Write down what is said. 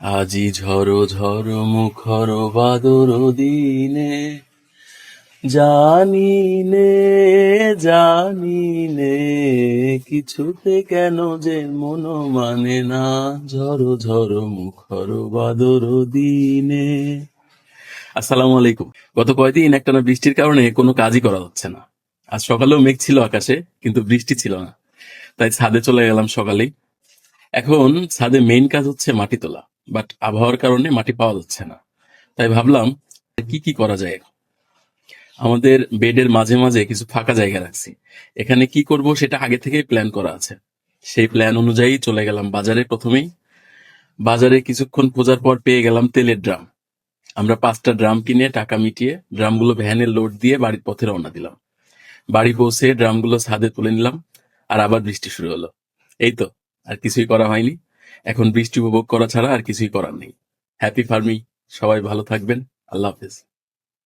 আজি ঝড়ো ঝড়ো মুখর বাদর দিনে, জানি নে জানি নে কিছুতে কেন যে মন মানে না, ঝড়ো ঝড়ো মুখর বাদর দিনে। আসসালামু আলাইকুম। গত কয়েকদিন একটানা বৃষ্টির কারণে কোনো কাজই করা হচ্ছে না। আজ সকালেও মেঘ ছিল আকাশে, কিন্তু বৃষ্টি ছিল না। তাই ছাদে চলে গেলাম সকালেই। এখন ছাদে মেইন কাজ হচ্ছে মাটি তোলা, বাট আবহাওয়ার কারণে মাটি পাওয়া যাচ্ছে না। তাই ভাবলাম কি কি করা যায়। আমাদের বেডের মাঝে মাঝে কিছু ফাঁকা জায়গা রাখছি, এখানে কি করব সেটা আগে থেকেই প্ল্যান করা আছে। সেই প্ল্যান অনুযায়ী চলে গেলাম বাজারে। প্রথমেই বাজারে কিছুক্ষণ খোঁজার পর পেয়ে গেলাম তেলের ড্রাম। আমরা 5টা ড্রাম কিনে টাকা মিটিয়ে ড্রামগুলো ভ্যানে লোড দিয়ে বাড়ির পথে রওনা দিলাম। বাড়ি পৌঁছে ড্রামগুলো ছাদে তুলে নিলাম, আর আবার বৃষ্টি শুরু হলো। এই তো, আর কিছুই করা হয়নি। এখন বৃষ্টি উপভোগ করা ছাড়া আর কিছুই করার নেই। Happy farming. সবাই ভালো থাকবেন। আল্লাহ হাফেজ।